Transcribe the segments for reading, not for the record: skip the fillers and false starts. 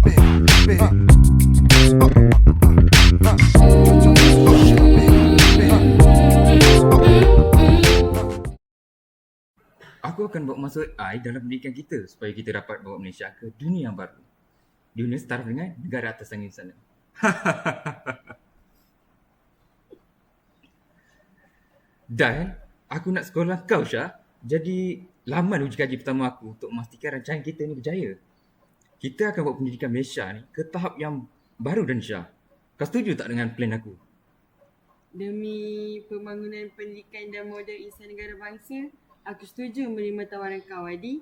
Aku akan bawa masuk AI dalam pendidikan kita supaya kita dapat bawa Malaysia ke dunia yang baru. Dunia setara dengan negara atas angin sana. Dan aku nak sekolah kau, Syah. Jadi laman uji kaji pertama aku untuk memastikan rancangan kita ni berjaya. Kita akan bawa pendidikan Malaysia ni ke tahap yang baru dan Syah. Kau setuju tak dengan plan aku? Demi pembangunan pendidikan dan model insan negara bangsa, aku setuju menerima tawaran kau, Adi.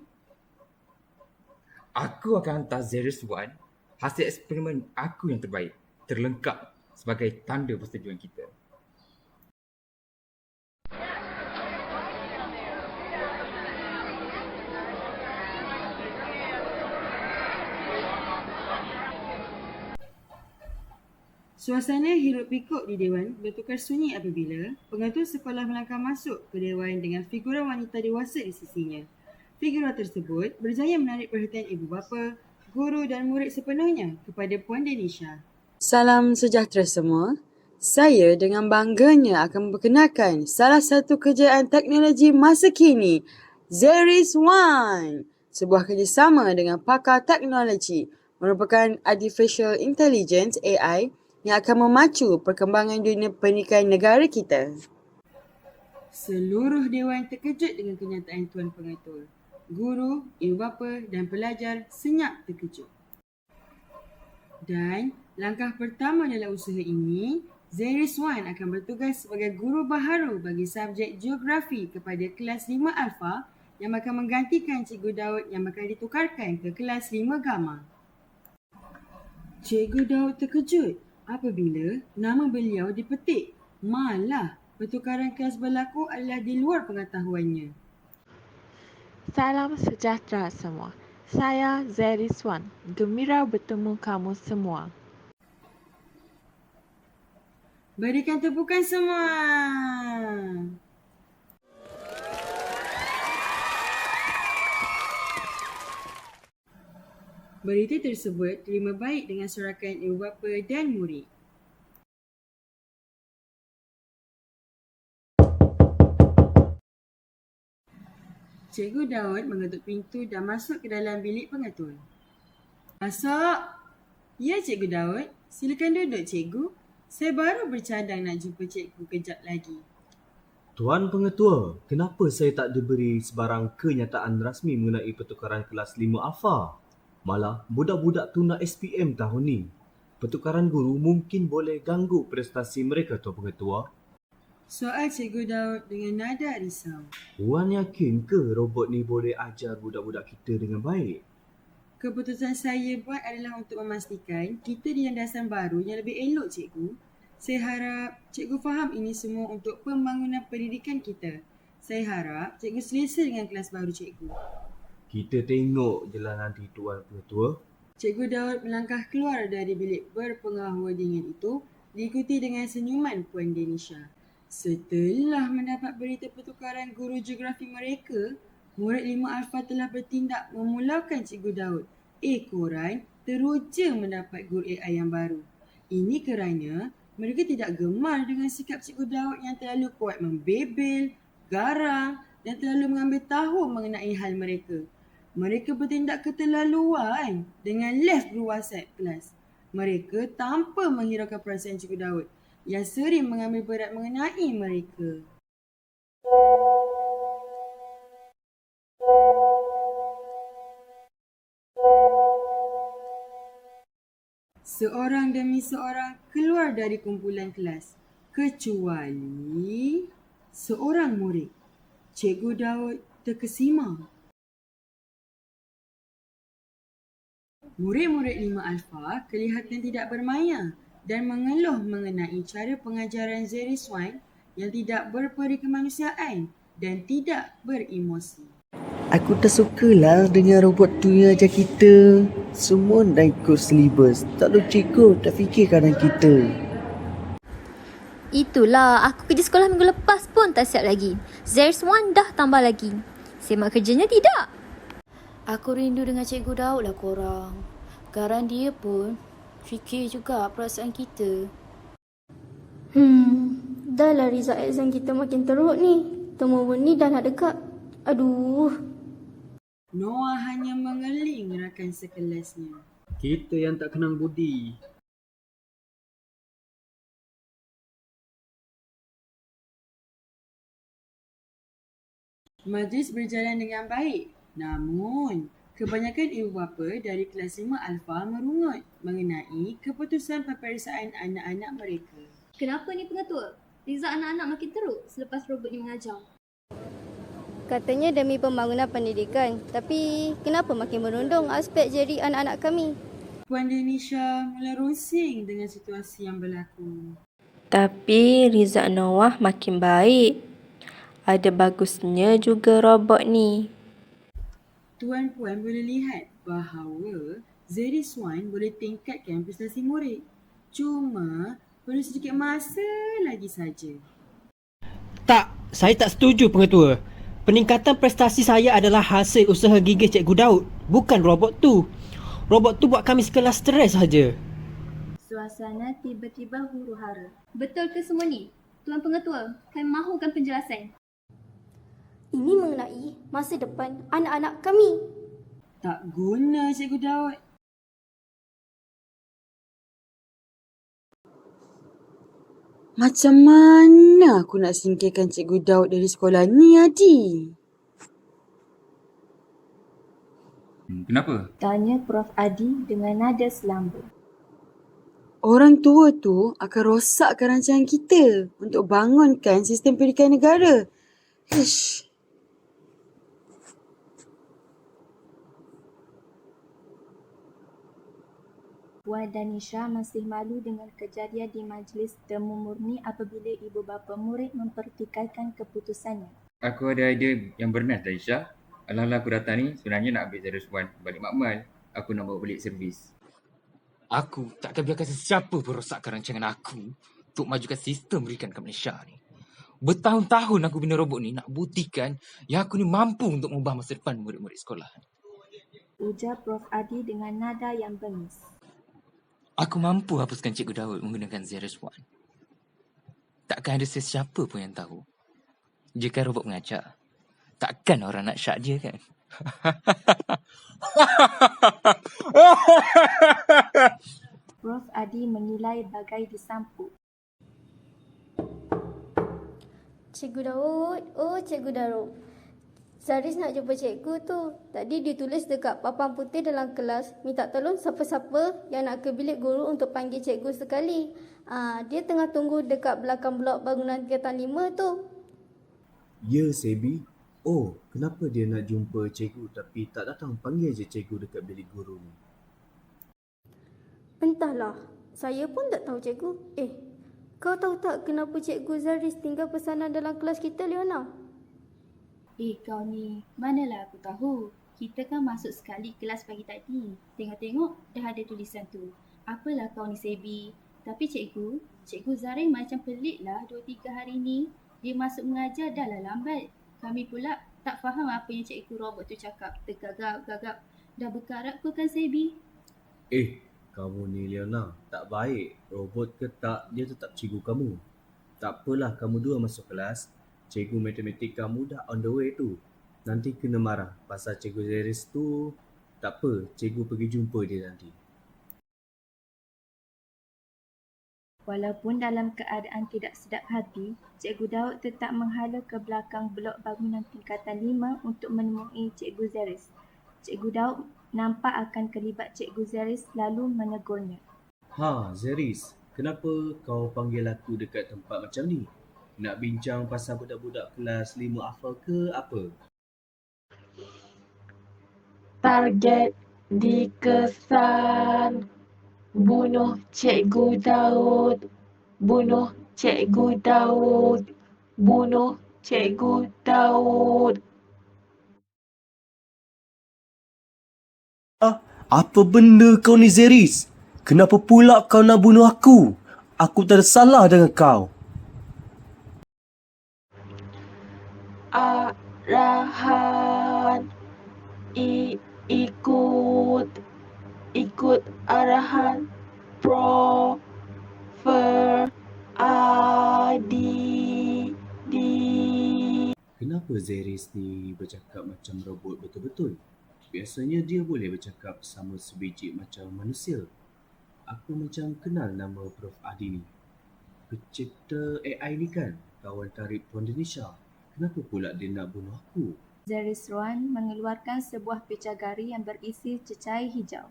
Aku akan hantar Zeris One hasil eksperimen aku yang terbaik, terlengkap sebagai tanda persetujuan kita. Suasana hiruk pikuk di Dewan bertukar sunyi apabila pengetua sekolah melangkah masuk ke Dewan dengan figura wanita dewasa di sisinya. Figura tersebut berjaya menarik perhatian ibu bapa, guru dan murid sepenuhnya kepada Puan Denisha. Salam sejahtera semua. Saya dengan bangganya akan memperkenalkan salah satu kejayaan teknologi masa kini, Zeris One. Sebuah kerjasama dengan pakar teknologi merupakan Artificial Intelligence AI yang akan memacu perkembangan dunia pendidikan negara kita. Seluruh Dewan terkejut dengan kenyataan Tuan Pengetua. Guru, ibu bapa dan pelajar senyap terkejut. Dan langkah pertama dalam usaha ini, Zeris One akan bertugas sebagai guru baharu bagi subjek geografi kepada kelas 5 Alpha yang akan menggantikan Cikgu Daud yang akan ditukarkan ke kelas 5 Gamma. Cikgu Daud terkejut apabila nama beliau dipetik. Malah pertukaran kelas berlaku adalah di luar pengetahuannya. Salam sejahtera semua. Saya Zeris Wan. Gembira bertemu kamu semua. Berikan tepukan semua. Berita tersebut terima baik dengan sorakan ibu bapa dan murid. Cikgu Daud mengetuk pintu dan masuk ke dalam bilik pengetua. Masuk. Ya, Cikgu Daud. Silakan duduk, Cikgu. Saya baru bercadang nak jumpa Cikgu kejap lagi. Tuan Pengetua, kenapa saya tak diberi sebarang kenyataan rasmi mengenai pertukaran kelas 5 Alpha? Malah, budak-budak tuna SPM tahun ni. Pertukaran guru mungkin boleh ganggu prestasi mereka, Tuan Pengetua. Soal Cikgu Daud dengan nada risau. Puan yakin ke robot ni boleh ajar budak-budak kita dengan baik? Keputusan saya buat adalah untuk memastikan kita di landasan baru yang lebih elok, Cikgu. Saya harap Cikgu faham ini semua untuk pembangunan pendidikan kita. Saya harap Cikgu selesa dengan kelas baru, Cikgu. Kita tengok je lah nanti, Tuan Pengetua. Cikgu Daud melangkah keluar dari bilik berpengahua dingin itu diikuti dengan senyuman Puan Denisha. Setelah mendapat berita pertukaran guru geografi mereka, murid 5 Alpha telah bertindak memulaukan Cikgu Daud. Korang teruja mendapat guru AI yang baru. Ini kerana mereka tidak gemar dengan sikap Cikgu Daud yang terlalu kuat membebel, garang dan terlalu mengambil tahu mengenai hal mereka. Mereka bertindak keterlaluan dengan left group WhatsApp kelas. Mereka tanpa menghiraukan perasaan Cikgu Daud yang sering mengambil berat mengenai mereka. Seorang demi seorang keluar dari kumpulan kelas, kecuali seorang murid. Cikgu Daud terkesima. Murid-murid 5 Alpha kelihatan tidak bermaya dan mengeluh mengenai cara pengajaran Zeris One yang tidak berperi kemanusiaan dan tidak beremosi. Aku tak sukalah dengan robot tu yang ajar kita. Semua dah ikut syllabus. Tak ada cikgu tak fikir keadaan kita. Itulah, aku kerja sekolah minggu lepas pun tak siap lagi. Zeris One dah tambah lagi. Semak kerjanya tidak. Aku rindu dengan Cikgu Daud lah korang. Sekarang dia pun fikir juga perasaan kita. Dah lah result exam kita makin teruk ni. Temu ni dah nak dekat. Aduh. Noah hanya mengeling rakan sekelasnya. Kita yang tak kenal budi. Majlis berjalan dengan baik. Namun, kebanyakan ibu bapa dari kelas 5 Alpha merungut mengenai keputusan peperiksaan anak-anak mereka. Kenapa ni pengetua? Result anak-anak makin teruk selepas robot ni mengajar. Katanya demi pembangunan pendidikan. Tapi kenapa makin merundung aspek jeri anak-anak kami? Puan Denisha mula rosing dengan situasi yang berlaku. Tapi result Noah makin baik. Ada bagusnya juga robot ni. Tuan-puan boleh lihat bahawa Zeris One boleh tingkatkan prestasi murid. Cuma perlu sedikit masa lagi saja. Tak, saya tak setuju pengetua. Peningkatan prestasi saya adalah hasil usaha gigih Cikgu Daud, bukan robot tu. Robot tu buat kami sekelas stres saja. Suasana tiba-tiba huru-hara. Betul ke semua ni? Tuan Pengetua, kami mahukan penjelasan. Ini mengenai masa depan anak-anak kami. Tak guna Cikgu Daud. Macam mana aku nak singkirkan Cikgu Daud dari sekolah ni, Adi? Kenapa? Tanya Prof. Adi dengan nada selamba. Orang tua tu akan rosakkan rancangan kita untuk bangunkan sistem pendidikan negara. Ish. Puan Danisha masih malu dengan kejadian di majlis temu murni apabila ibu bapa murid mempertikaikan keputusannya. Aku ada idea yang bernas, Daisha. Alah-alah aku datang ni sebenarnya nak ambil Zeris One balik makmal. Aku nak bawa balik servis. Aku tak akan biarkan sesiapa pun rosakkan rancangan aku untuk majukan sistem pendidikan kat Malaysia ni. Bertahun-tahun aku bina robot ni nak buktikan yang aku ni mampu untuk mengubah masa depan murid-murid sekolah. Ujar Prof. Adi dengan nada yang bengis. Aku mampu hapuskan Cikgu Daud menggunakan Zeris One. Takkan ada sesiapa pun yang tahu. Jika robot mengajar, takkan orang nak syak dia kan? Prof. Adi menilai bagai disampuk. Cikgu Daud, oh Cikgu Daud. Zaris nak jumpa cikgu tu. Tadi dia tulis dekat papan putih dalam kelas, minta tolong siapa-siapa yang nak ke bilik guru untuk panggil cikgu sekali. Dia tengah tunggu dekat belakang blok bangunan tingkatan 5 tu. Ya, Sebi. Oh, kenapa dia nak jumpa cikgu tapi tak datang panggil je cikgu dekat bilik guru ni? Entahlah, saya pun tak tahu cikgu. Kau tahu tak kenapa Cikgu Zaris tinggal pesanan dalam kelas kita, Leona? Kau ni, manalah aku tahu. Kita kan masuk sekali kelas pagi tadi. Tengok-tengok dah ada tulisan tu. Apalah kau ni, Sebi. Tapi Cikgu Zaris macam pelik lah 2-3 hari ni. Dia masuk mengajar dah lah lambat. Kami pula tak faham apa yang cikgu robot tu cakap. Tergagap-gagap. Dah berkarat ke kan, Sebi? Kamu ni Leona, tak baik. Robot ke tak, dia tetap cikgu kamu. Tak apalah kamu dua masuk kelas. Cikgu matematik kamu dah on the way tu. Nanti kena marah pasal Cikgu Zeris tu. Tak apa, cikgu pergi jumpa dia nanti. Walaupun dalam keadaan tidak sedap hati, Cikgu Daud tetap menghala ke belakang blok bangunan tingkatan 5 untuk menemui Cikgu Zeris. Cikgu Daud nampak akan kelibat Cikgu Zeris lalu menegurnya. Zeris, kenapa kau panggil aku dekat tempat macam ni? Nak bincang pasal budak-budak kelas 5 Alpha ke apa? Target dikesan. Bunuh Cikgu Daud. Bunuh Cikgu Daud. Bunuh Cikgu Daud. Apa benda kau ni, Zeris? Kenapa pula kau nak bunuh aku? Aku tak ada salah dengan kau. Arahan. Ikut ikut arahan Prof. Adi. Kenapa Zeris ni bercakap macam robot betul-betul? Biasanya dia boleh bercakap sama sebiji macam manusia. Aku macam kenal nama Prof. Adi ni. Pencipta AI ni kan? Kawan karib Puan Denisha. Kenapa pula dia nak bunuh aku? Zeris Ruan mengeluarkan sebuah picagari yang berisi cecair hijau.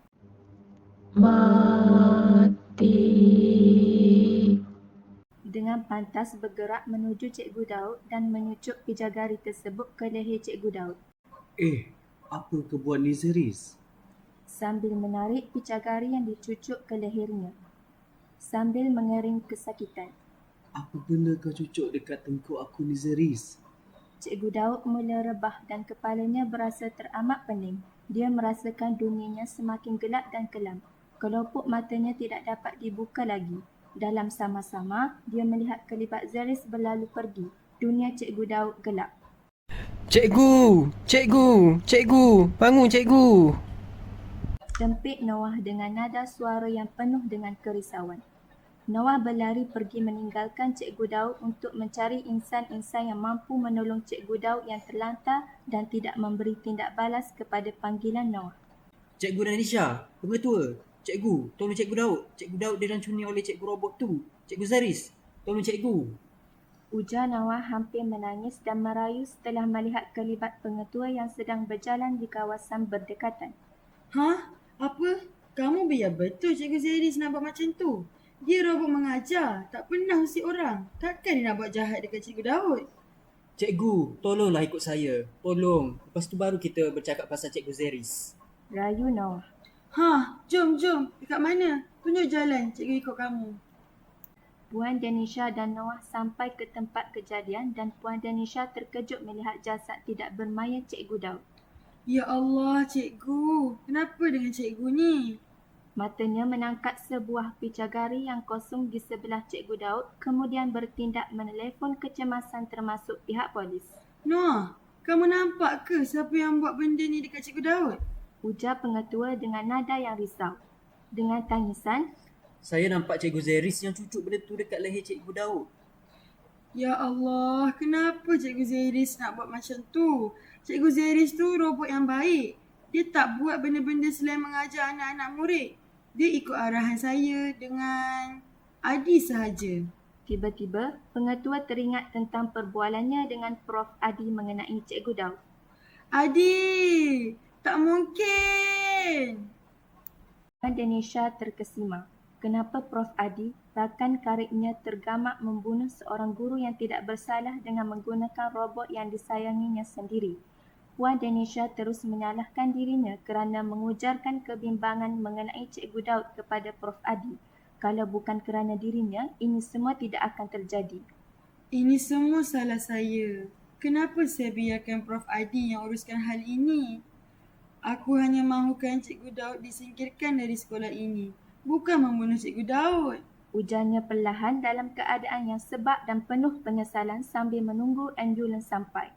Mati. Dengan pantas bergerak menuju Cikgu Daud dan menyucuk picagari tersebut ke leher Cikgu Daud. Apa kebuat ni Zeris? Sambil menarik picagari yang dicucuk ke lehernya. Sambil mengering kesakitan. Apa benda kau cucuk dekat tengkuk aku ni Zeris? Cikgu Daud mula rebah dan kepalanya berasa teramat pening. Dia merasakan dunianya semakin gelap dan kelam. Kelopok matanya tidak dapat dibuka lagi. Dalam sama-sama, dia melihat kelibat Zeris berlalu pergi. Dunia Cikgu Daud gelap. Cikgu! Cikgu! Cikgu! Bangun cikgu! Tempit Noah dengan nada suara yang penuh dengan kerisauan. Noah berlari pergi meninggalkan Cikgu Daud untuk mencari insan-insan yang mampu menolong Cikgu Daud yang terlantar dan tidak memberi tindak balas kepada panggilan Noah. Cikgu Denisha, pengetua. Cikgu, tolong Cikgu Daud. Cikgu Daud diracuni oleh Cikgu Robot tu. Cikgu Zeris, tolong Cikgu. Ujar Noah hampir menangis dan merayu setelah melihat kelibat pengetua yang sedang berjalan di kawasan berdekatan. Hah? Apa? Kamu biar betul Cikgu Zeris nak buat macam tu? Dia robot mengajar, tak pernah usik orang. Takkan dia nak buat jahat dekat Cikgu Daud? Cikgu, tolonglah ikut saya. Tolong. Lepas tu baru kita bercakap pasal Cikgu Zeris. Rayu Noah. Jom. Dekat mana? Tunjuk jalan, cikgu ikut kamu. Puan Denisha dan Noah sampai ke tempat kejadian dan Puan Denisha terkejut melihat jasad tidak bermayat Cikgu Daud. Ya Allah, cikgu. Kenapa dengan cikgu ni? Matanya menangkap sebuah picagari yang kosong di sebelah Cikgu Daud, kemudian bertindak menelefon kecemasan termasuk pihak polis. Noah, kamu nampak ke siapa yang buat benda ni dekat Cikgu Daud? Ujar pengetua dengan nada yang risau. Dengan tangisan, Saya nampak Cikgu Zeris yang cucuk benda tu dekat leher Cikgu Daud. Ya Allah, kenapa Cikgu Zeris nak buat macam tu? Cikgu Zeris tu robot yang baik. Dia tak buat benda-benda selain mengajar anak-anak murid. Dia ikut arahan saya dengan Adi sahaja. tiba-tiba pengetua teringat tentang perbualannya dengan Prof. Adi mengenai Cikgu Daud. Adi, tak mungkin. Puan Denisha terkesima. Kenapa Prof. Adi, rakan karibnya tergamak membunuh seorang guru yang tidak bersalah dengan menggunakan robot yang disayanginya sendiri? Puan Denisha terus menyalahkan dirinya kerana mengujarkan kebimbangan mengenai Cikgu Daud kepada Prof. Adi. Kalau bukan kerana dirinya, ini semua tidak akan terjadi. Ini semua salah saya. Kenapa saya biarkan Prof. Adi yang uruskan hal ini? Aku hanya mahukan Cikgu Daud disingkirkan dari sekolah ini, bukan membunuh Cikgu Daud. Ujarnya perlahan dalam keadaan yang sebab dan penuh penyesalan sambil menunggu ambulans sampai.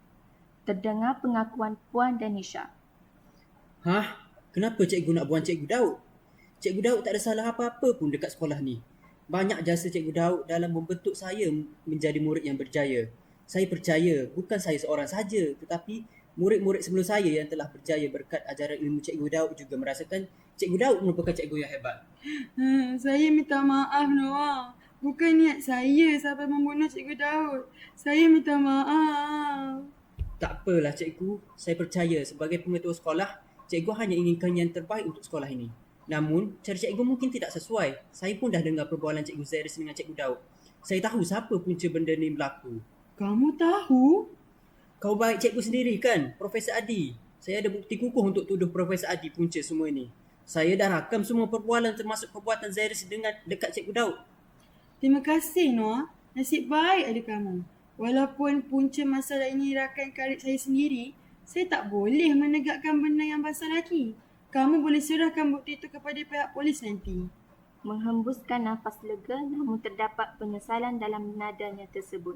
Terdengar pengakuan Puan Denisha. Kenapa cikgu nak buang Cikgu Daud? Cikgu Daud tak ada salah apa-apa pun dekat sekolah ni. Banyak jasa Cikgu Daud dalam membentuk saya menjadi murid yang berjaya. Saya percaya bukan saya seorang saja, tetapi murid-murid sebelum saya yang telah berjaya berkat ajaran ilmu Cikgu Daud juga merasakan Cikgu Daud merupakan cikgu yang hebat. Saya minta maaf, Noah. Bukan niat saya sampai membunuh Cikgu Daud. Saya minta maaf. Tak apalah cikgu, saya percaya sebagai pengetua sekolah, cikgu hanya inginkan yang terbaik untuk sekolah ini. Namun, cara cikgu mungkin tidak sesuai. Saya pun dah dengar perbualan Cikgu Zeris dengan Cikgu Daud. Saya tahu siapa punca benda ni berlaku. Kamu tahu? Kau baik cikgu sendiri kan, Profesor Adi. Saya ada bukti kukuh untuk tuduh Profesor Adi punca semua ni. Saya dah rakam semua perbualan termasuk perbuatan Zeris dengan dekat Cikgu Daud. Terima kasih, Noah. Nasib baik ada kamu. Walaupun punca masalah ini rakan karib saya sendiri, saya tak boleh menegakkan benda yang basah lagi. Kamu boleh serahkan bukti itu kepada pihak polis nanti. Menghembuskan nafas lega namun terdapat penyesalan dalam nadanya tersebut.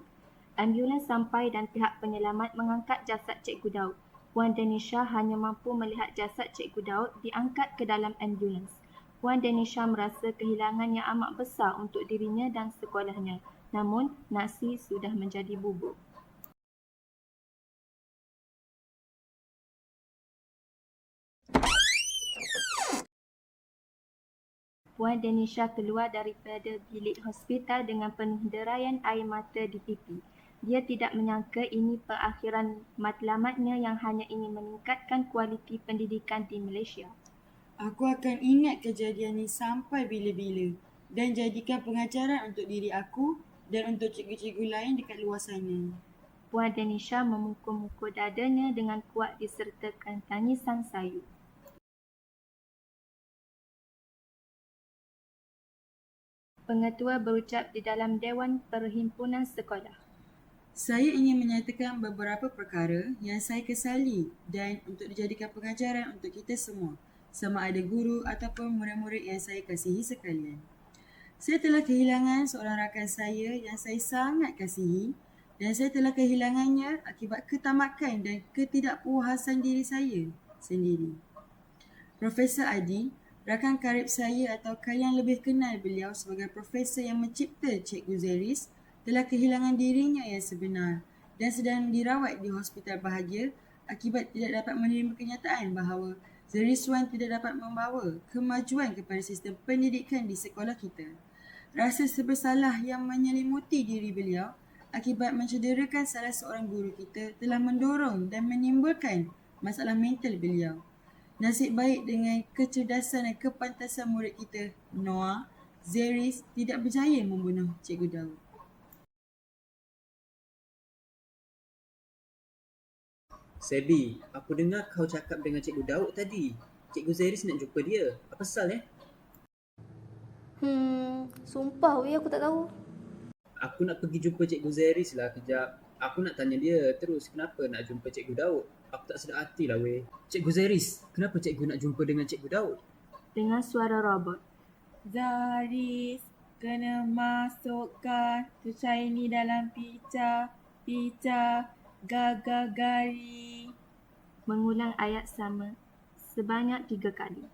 Ambulans sampai dan pihak penyelamat mengangkat jasad Cikgu Daud. Puan Denisha hanya mampu melihat jasad Cikgu Daud diangkat ke dalam ambulans. Puan Denisha merasa kehilangan yang amat besar untuk dirinya dan sekolahnya. Namun, nasi sudah menjadi bubur. Puan Denisha keluar daripada bilik hospital dengan penuh derayan air mata di pipi. Dia tidak menyangka ini perakhiran matlamatnya yang hanya ingin meningkatkan kualiti pendidikan di Malaysia. Aku akan ingat kejadian ini sampai bila-bila dan jadikan pengajaran untuk diri aku dan untuk cikgu-cikgu lain dekat luar sana. Puan Denisha memukul-mukul dadanya dengan kuat disertakan tangisan sayu. Pengetua berucap di dalam Dewan Perhimpunan Sekolah. Saya ingin menyatakan beberapa perkara yang saya kesali dan untuk dijadikan pengajaran untuk kita semua, sama ada guru ataupun murid-murid yang saya kasihi sekalian. Saya telah kehilangan seorang rakan saya yang saya sangat kasihi dan saya telah kehilangannya akibat ketamakan dan ketidakpuasan diri saya sendiri. Profesor Adi, rakan karib saya atau kalian lebih kenal beliau sebagai profesor yang mencipta Cikgu Zeris, telah kehilangan dirinya yang sebenar dan sedang dirawat di Hospital Bahagia akibat tidak dapat menerima kenyataan bahawa Zeris Wan tidak dapat membawa kemajuan kepada sistem pendidikan di sekolah kita. Rasa bersalah yang menyelimuti diri beliau akibat mencederakan salah seorang guru kita telah mendorong dan menimbulkan masalah mental beliau. Nasib baik dengan kecerdasan dan kepantasan murid kita, Noah, Zeris tidak berjaya membunuh Cikgu Daud. Sebi, aku dengar kau cakap dengan Cikgu Daud tadi. Cikgu Zeris nak jumpa dia. Apa pasal Sumpah weh aku tak tahu. Aku nak pergi jumpa Cikgu Zeris lah kejap. Aku nak tanya dia terus kenapa nak jumpa Cikgu Daud. Aku tak sedar hati lah weh. Cikgu Zeris, kenapa cikgu nak jumpa dengan Cikgu Daud? Dengan suara robot. Zaris, kena masukkan cecair ni dalam pica gagagari. Mengulang ayat sama sebanyak 3 kali.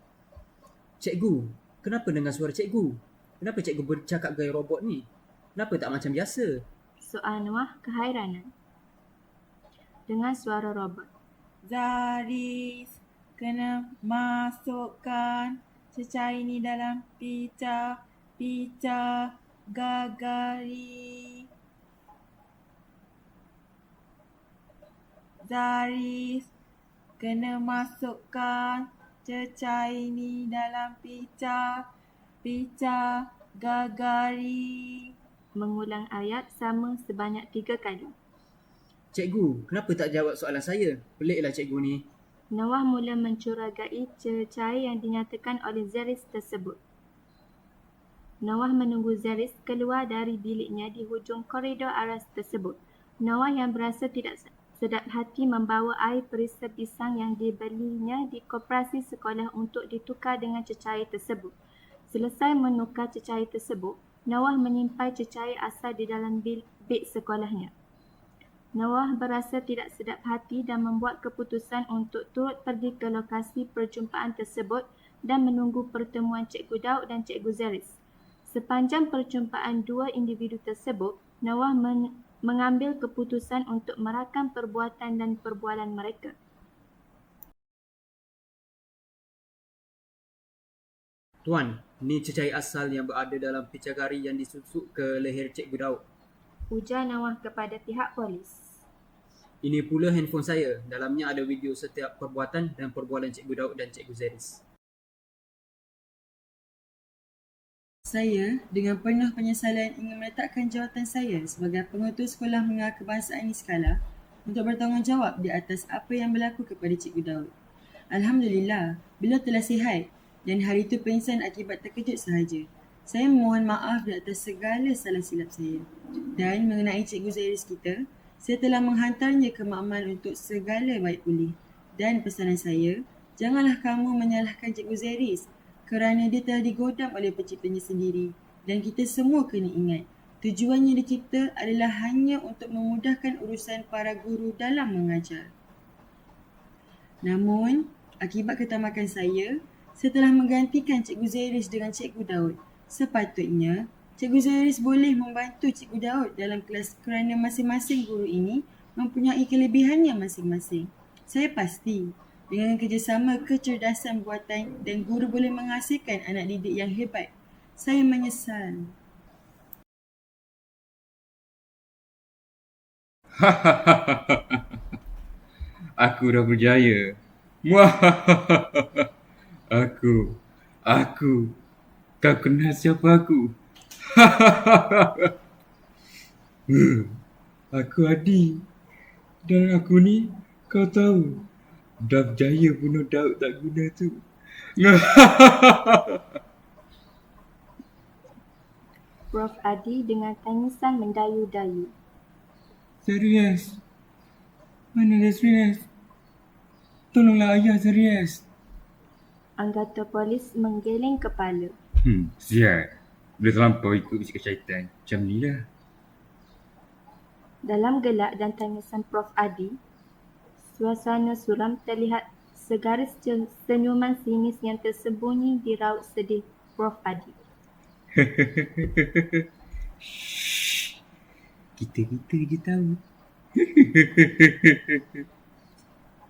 Cikgu, kenapa dengar suara cikgu? Kenapa cikgu bercakap gaya robot ni? Kenapa tak macam biasa? Soal Noah kehairanan. Dengan suara robot. Zaris, kena masukkan cecair ni dalam pica gagari. Zaris, kena masukkan cecair ni dalam pica gagari. Mengulang ayat sama sebanyak 3 kali. Cikgu, kenapa tak jawab soalan saya? Peliklah cikgu ni. Noah mula mencurigai cecair yang dinyatakan oleh Zeris tersebut. Noah menunggu Zeris keluar dari biliknya di hujung koridor aras tersebut. Noah yang berasa tidak sedap hati membawa air perisa pisang yang dibelinya di koperasi sekolah untuk ditukar dengan cecair tersebut. Selesai menukar cecair tersebut, Noah menyimpan cecair asal di dalam beg sekolahnya. Noah berasa tidak sedap hati dan membuat keputusan untuk turut pergi ke lokasi perjumpaan tersebut dan menunggu pertemuan Cikgu Daud dan Cikgu Zeris. Sepanjang perjumpaan dua individu tersebut, Noah mengambil keputusan untuk merakam perbuatan dan perbualan mereka. Tuan, ni cecair asal yang berada dalam picagari yang disusuk ke leher Cikgu Daud. Ujar Noah kepada pihak polis. Ini pula handphone saya. Dalamnya ada video setiap perbuatan dan perbualan Cikgu Daud dan Cikgu Zeris. Saya dengan penuh penyesalan ingin meletakkan jawatan saya sebagai pengetua sekolah menengah kebangsaan Iskala untuk bertanggungjawab di atas apa yang berlaku kepada Cikgu Daud. Alhamdulillah, beliau telah sihat dan hari itu pingsan akibat terkejut sahaja. Saya mohon maaf di atas segala salah silap saya. Dan mengenai Cikgu Zeris kita, saya telah menghantarnya ke makmal untuk segala baik pulih. Dan pesanan saya, janganlah kamu menyalahkan Cikgu Zeris kerana dia telah digodam oleh penciptanya sendiri. Dan kita semua kena ingat, tujuannya dicipta adalah hanya untuk memudahkan urusan para guru dalam mengajar. Namun, akibat ketamakan saya setelah menggantikan Cikgu Zairis dengan Cikgu Daud. Sepatutnya, Cikgu Zairis boleh membantu Cikgu Daud dalam kelas kerana masing-masing guru ini mempunyai kelebihannya masing-masing. Saya pasti dengan kerjasama kecerdasan buatan dan guru boleh menghasilkan anak didik yang hebat. Saya menyesal. Aku dah berjaya. Aku. Kau kenal siapa aku? Aku Adi. Dan aku ni, kau tahu, dah berjaya bunuh Daud tak guna tu. Prof Adi dengan tangisan mendayu-dayu. Serius? Mana dia serius? Tolonglah ayah serius. Anggota polis menggeleng kepala. Sial. Boleh terlampau ikut bisikan syaitan. Macam ni lah. Dalam gelak dan tangisan Prof Adi, suasana suram terlihat segaris senyuman sinis yang tersembunyi di raut sedih Prof Adi. Kita je tahu.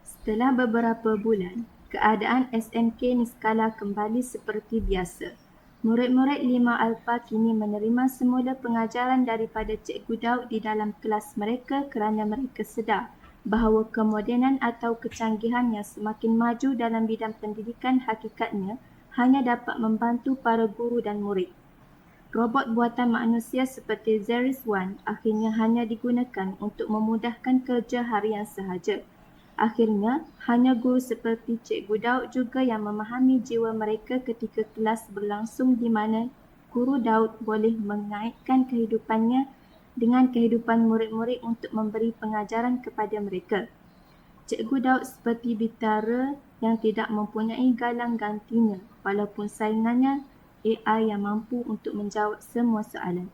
Setelah beberapa bulan, keadaan SMK Niskala kembali seperti biasa. Murid-murid 5 Alpha kini menerima semula pengajaran daripada Cikgu Daud di dalam kelas mereka kerana mereka sedar bahawa kemodenan atau kecanggihan yang semakin maju dalam bidang pendidikan hakikatnya hanya dapat membantu para guru dan murid. Robot buatan manusia seperti Zairis One akhirnya hanya digunakan untuk memudahkan kerja harian sahaja. Akhirnya, hanya guru seperti Cikgu Daud juga yang memahami jiwa mereka ketika kelas berlangsung di mana Guru Daud boleh mengaitkan kehidupannya dengan kehidupan murid-murid untuk memberi pengajaran kepada mereka. Cikgu Daud seperti bitara yang tidak mempunyai galang gantinya walaupun saingannya AI yang mampu untuk menjawab semua soalan.